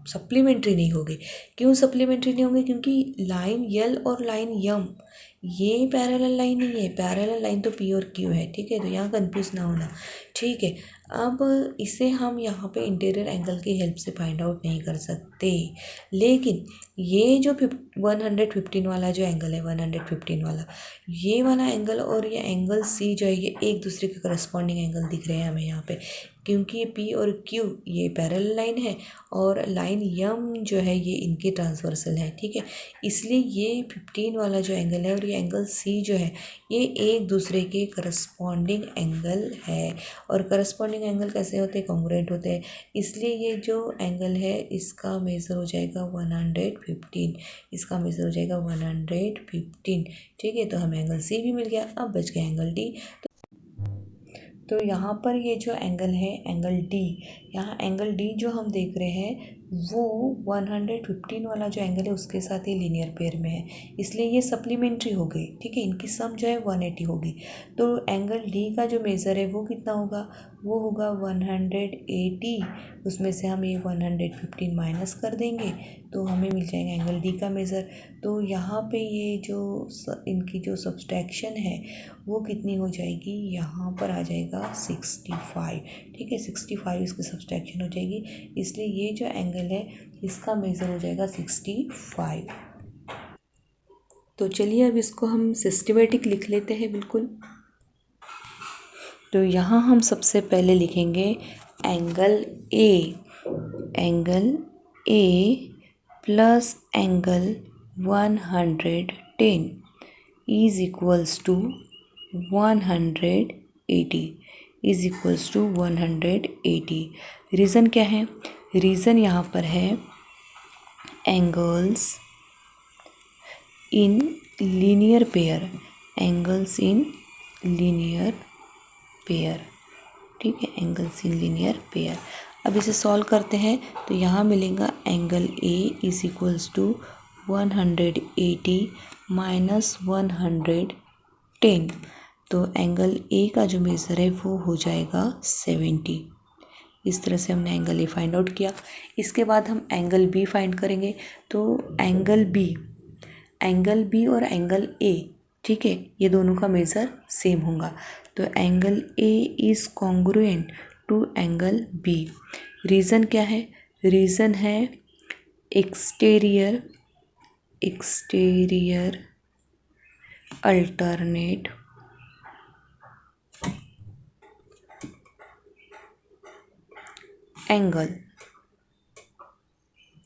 सप्लीमेंट्री नहीं होंगे। क्यों सप्लीमेंट्री नहीं होंगे, क्योंकि लाइन L और लाइन M ये पैरेलल लाइन नहीं है, पैरेलल लाइन तो P और Q है। ठीक है, तो यहाँ कंफ्यूज ना होना। ठीक है, अब इसे हम यहाँ पे इंटीरियर एंगल की हेल्प से फाइंड आउट नहीं कर सकते, लेकिन ये जो 115 वाला जो एंगल है, 115 वाला, ये वाला एंगल और ये एंगल C जो है ये एक दूसरे के करस्पॉन्डिंग एंगल दिख रहे हैं हमें यहाँ पे, क्योंकि ये P और Q ये पैरेलल लाइन है और लाइन M जो है ये इनके ट्रांसवर्सल है। ठीक है, इसलिए ये 15 वाला जो एंगल है और ये एंगल C जो है ये एक दूसरे के करस्पॉन्डिंग एंगल है। और करस्पॉन्डिंग एंगल कैसे होते हैं, कॉन्ग्रुएंट होते हैं। इसलिए ये जो एंगल है इसका मेज़र हो जाएगा 115, इसका मेज़र हो जाएगा 115। ठीक है, तो हमें एंगल C भी मिल गया। अब बच गया एंगल D। तो यहाँ पर ये जो एंगल है, एंगल D, यहाँ एंगल D जो हम देख रहे हैं वो 115 वाला जो एंगल है उसके साथ ही लीनियर पेयर में है, इसलिए ये सप्लीमेंट्री हो गई। ठीक है, इनकी सम जो है 180 होगी। तो एंगल D का जो मेज़र है वो कितना होगा, वो होगा 180। उसमें से हम ये 115 माइनस कर देंगे तो हमें मिल जाएगा एंगल D का मेज़र। तो यहाँ पे ये जो इनकी जो सब्सट्रैक्शन है वो कितनी हो जाएगी, यहाँ पर आ जाएगा 65। ठीक है, 65 इसकी सब्सट्रैक्शन हो जाएगी, इसलिए ये जो एंगल है इसका मेज़र हो जाएगा 65। तो चलिए अब इसको हम सिस्टमेटिक लिख लेते हैं बिल्कुल। तो यहाँ हम सबसे पहले लिखेंगे angle A plus angle 110 is equals to 180 is equals to 180। Reason क्या है, रीज़न यहाँ पर है angles in linear pair, angles in linear pair. ठीक है, एंगल्स इन लीनियर पेयर। अब इसे सॉल्व करते हैं तो यहाँ मिलेगा angle A is equals to 180 minus 110। तो एंगल A का जो मेज़र है वो हो जाएगा 70। इस तरह से हमने एंगल A फाइंड आउट किया। इसके बाद हम एंगल B फाइंड करेंगे। तो एंगल B और एंगल A, ठीक है, ये दोनों का मेज़र सेम होगा। तो angle A is congruent to angle B। Reason क्या है, रीज़न है एक्सटीरियर अल्टरनेट एंगल,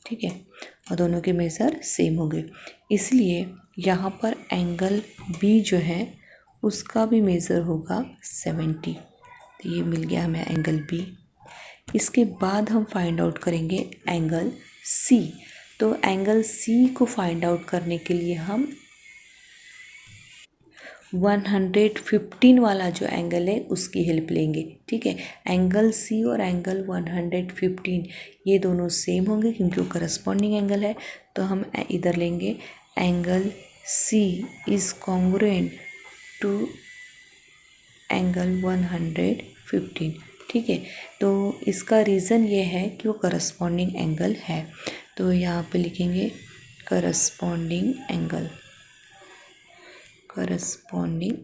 ठीक है, और दोनों के मेज़र सेम होंगे, इसलिए यहाँ पर एंगल बी जो है उसका भी मेज़र होगा 70। तो ये मिल गया हमें एंगल बी। इसके बाद हम फाइंड आउट करेंगे एंगल सी। तो एंगल सी को फाइंड आउट करने के लिए हम 115 वाला जो एंगल है उसकी हेल्प लेंगे, ठीक है। एंगल सी और एंगल 115 ये दोनों सेम होंगे क्योंकि वो करस्पॉन्डिंग एंगल है। तो हम इधर लेंगे angle C is congruent to angle 115, ठीक है। तो इसका रीज़न ये है कि वो करस्पॉन्डिंग एंगल है। तो यहाँ पे लिखेंगे करस्पॉन्डिंग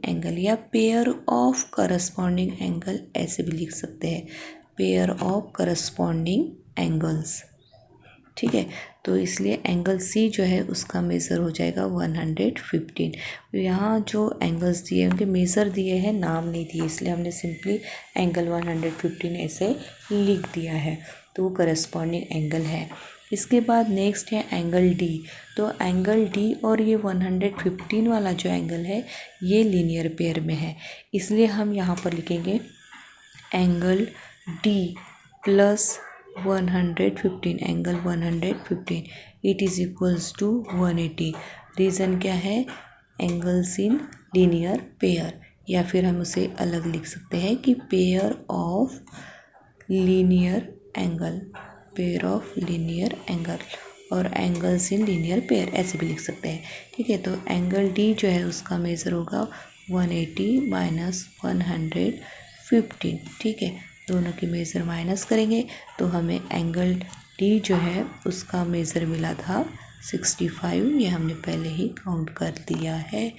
एंगल या पेयर ऑफ करस्पॉन्डिंग एंगल ऐसे भी लिख सकते हैं, पेयर ऑफ करस्पॉन्डिंग एंगल्स, ठीक है। तो इसलिए एंगल सी जो है उसका मेज़र हो जाएगा 115। यहाँ जो एंगल्स दिए हैं उनके मेज़र दिए हैं, नाम नहीं दिए, इसलिए हमने सिंपली एंगल 115 ऐसे लिख दिया है। तो वो करस्पॉन्डिंग एंगल है। इसके बाद नेक्स्ट है एंगल डी। तो एंगल डी और ये 115 वाला जो एंगल है ये लीनियर पेयर में है, इसलिए हम यहाँ पर लिखेंगे angle D plus 115, angle 115 it is equals to 180। Reason क्या है, एंगल्स इन लीनियर पेयर, या फिर हम उसे अलग लिख सकते हैं कि पेयर ऑफ लीनियर एंगल और एंगल्स इन लीनियर पेयर ऐसे भी लिख सकते हैं, ठीक है। तो एंगल डी जो है उसका मेज़र होगा 180 माइनस 115, ठीक है। दोनों की मेज़र माइनस करेंगे तो हमें एंगल डी जो है उसका मेज़र मिला था 65। ये हमने पहले ही काउंट कर दिया है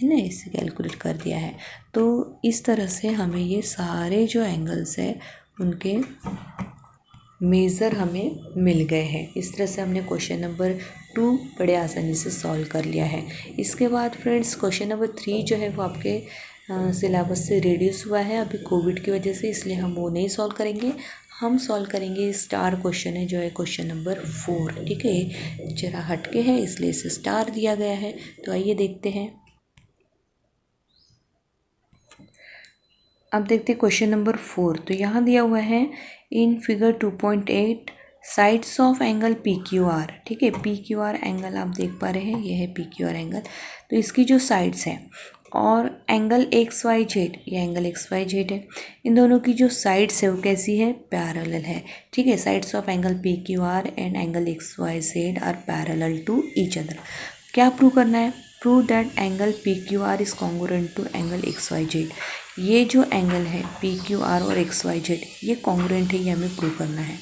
ना, इसे कैलकुलेट कर दिया है। तो इस तरह से हमें ये सारे जो एंगल्स हैं उनके मेज़र हमें मिल गए हैं। इस तरह से हमने क्वेश्चन नंबर 2 बड़े आसानी से सॉल्व कर लिया है। इसके बाद फ्रेंड्स क्वेश्चन नंबर 3 जो है वो आपके सिलेबस से रिड्यूस हुआ है अभी कोविड की वजह से, इसलिए हम वो नहीं सॉल्व करेंगे। हम सॉल्व करेंगे स्टार क्वेश्चन है जो है क्वेश्चन नंबर 4, ठीक है। जरा हटके है इसलिए इसे स्टार दिया गया है। तो आइए देखते हैं। अब देखते हैं क्वेश्चन नंबर 4। तो यहाँ दिया हुआ है in figure 2.8 sides of angle P Q R, ठीक है। पी क्यू आर एंगल आप देख पा रहे हैं, ये है पी क्यू आर एंगल। तो इसकी जो साइड्स हैं और एंगल एक्स वाई जेड, ये एंगल एक्स वाई जेड है, इन दोनों की जो साइड्स है वो कैसी है, पैरेलल है, ठीक है। Sides of angle P Q R and angle X Y Z are parallel to each other. क्या प्रूव करना है, prove that angle P Q R is congruent to angle X Y Z. ये जो angle है P Q R और X Y Z ये congruent है, ये हमें प्रूव करना है।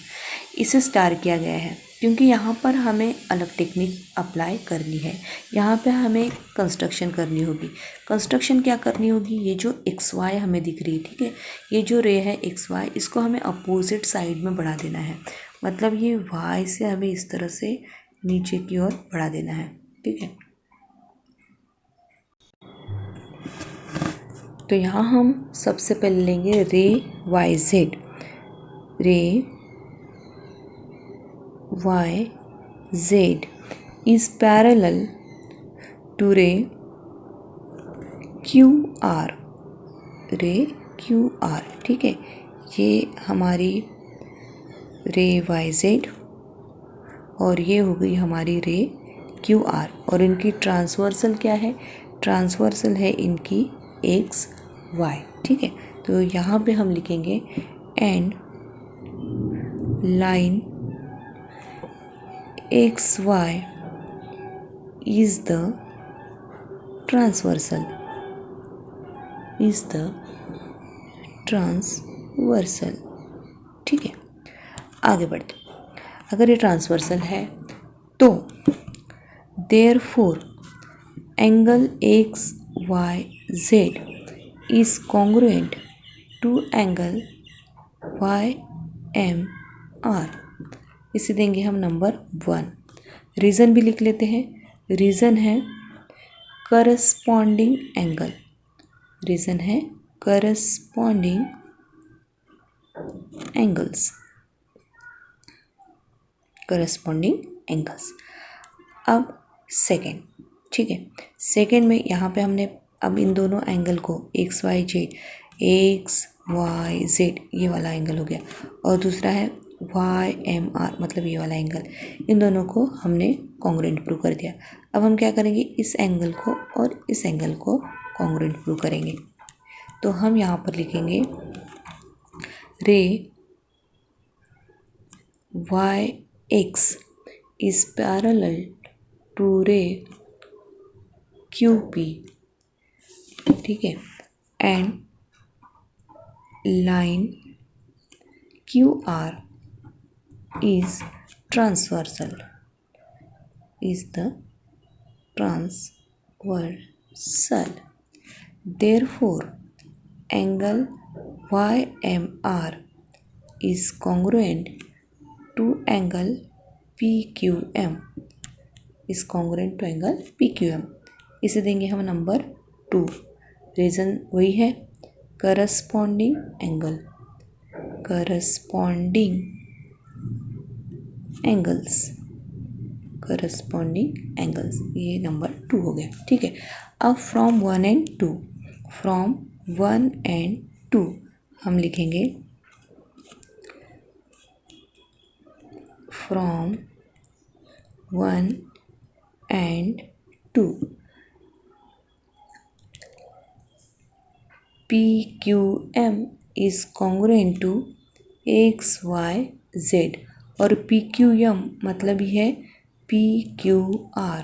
इसे स्टार किया गया है क्योंकि यहाँ पर हमें अलग टेक्निक अप्लाई करनी है। यहाँ पे हमें कंस्ट्रक्शन करनी होगी। कंस्ट्रक्शन क्या करनी होगी, ये जो एक्स वाई हमें दिख रही है, ठीक है, ये जो रे है एक्स वाई इसको हमें अपोजिट साइड में बढ़ा देना है। मतलब ये वाई से हमें इस तरह से नीचे की ओर बढ़ा देना है, ठीक है। तो यहाँ हम सबसे पहले लेंगे ray Y Z, ray Y Z is parallel to ray Q R, ray Q R, ठीक है। ये हमारी रे वाई जेड और ये हो गई हमारी रे क्यू आर, और इनकी ट्रांसवर्सल क्या है, ट्रांसवर्सल है इनकी एक्स वाई, ठीक है। तो यहाँ पे हम लिखेंगे and line X Y is the transversal, ठीक है। आगे बढ़ते, अगर ये ट्रांसवर्सल है तो therefore angle X Y Z is congruent to angle Y M R. इसे देंगे हम नंबर 1। रीज़न भी लिख लेते हैं। रीज़न है करस्पॉन्डिंग एंगल, रीज़न है करस्पॉन्डिंग एंगल्स, करस्पॉन्डिंग एंगल्स। अब सेकेंड, ठीक है, सेकेंड में यहाँ पे हमने अब इन दोनों एंगल को एक्स वाई जेड ये वाला एंगल हो गया, और दूसरा है वाई एम आर मतलब ये वाला एंगल, इन दोनों को हमने कॉन्ग्रुएंट प्रूव कर दिया। अब हम क्या करेंगे, इस एंगल को और इस एंगल को कॉन्ग्रुएंट प्रूव करेंगे। तो हम यहाँ पर लिखेंगे ray Y X is parallel to ray Q P, ठीक है, and line Q R is transversal, is the transversal. Therefore, angle YMR is congruent to angle PQM, is congruent to angle PQM. इसे देंगे हम number 2। Reason वही है, corresponding angle, corresponding angles, corresponding angles, ये number 2 हो गया, ठीक है। अब फ्रॉम 1 एंड 2, फ्रॉम 1 एंड 2 हम लिखेंगे from 1 and 2 PQM is congruent to XYZ, और PQM मतलब ये है PQR,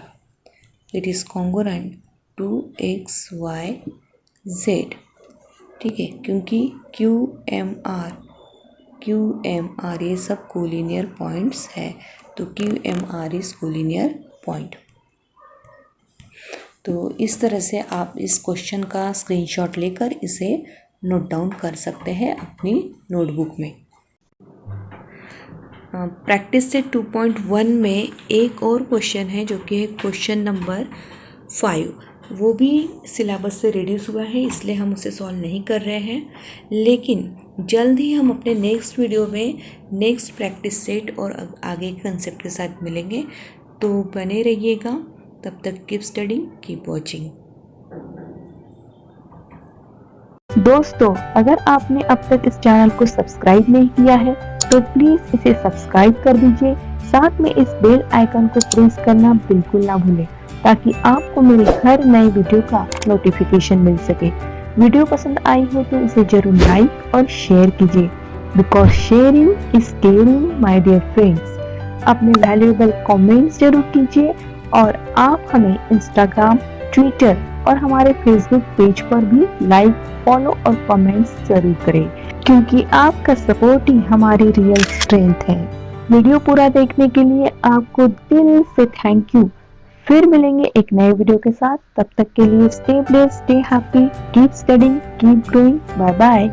it is congruent to XYZ, ठीक है, क्योंकि QMR ये सब कोलिनियर पॉइंट्स है, तो QMR इज कोलिनियर पॉइंट। तो इस तरह से आप इस क्वेश्चन का स्क्रीनशॉट लेकर इसे नोट डाउन कर सकते हैं अपनी नोटबुक में। प्रैक्टिस सेट 2.1 में एक और क्वेश्चन है जो कि है क्वेश्चन नंबर 5, वो भी सिलेबस से रिड्यूस हुआ है इसलिए हम उसे सॉल्व नहीं कर रहे हैं, लेकिन जल्द ही हम अपने नेक्स्ट वीडियो में नेक्स्ट प्रैक्टिस सेट और आगे के कंसेप्ट के साथ मिलेंगे। तो बने रहिएगा, तब तक कीप स्टडिंग, कीप वॉचिंग। दोस्तों, अगर आपने अब तक इस चैनल को सब्सक्राइब नहीं किया है तो प्लीज इसे सब्सक्राइब कर दीजिए, साथ में इस बेल आइकन को प्रेस करना बिल्कुल ना भूलें ताकि आपको मेरे हर नए वीडियो का नोटिफिकेशन मिल सके। वीडियो पसंद आई हो तो इसे जरूर लाइक और शेयर कीजिए, because sharing is caring my dear friends. अपने वैल्यूएबल कमेंट्स जरूर कीजिए और आप हमें इंस्टाग्राम, ट्विटर और हमारे फेसबुक पेज पर भी लाइक, फॉलो और कमेंट्स जरूर करें, क्योंकि आपका सपोर्ट ही हमारी रियल स्ट्रेंथ है। वीडियो पूरा देखने के लिए आपको दिल से थैंक यू। फिर मिलेंगे एक नए वीडियो के साथ, तब तक के लिए stay blessed, stay happy, keep studying, keep growing, bye bye.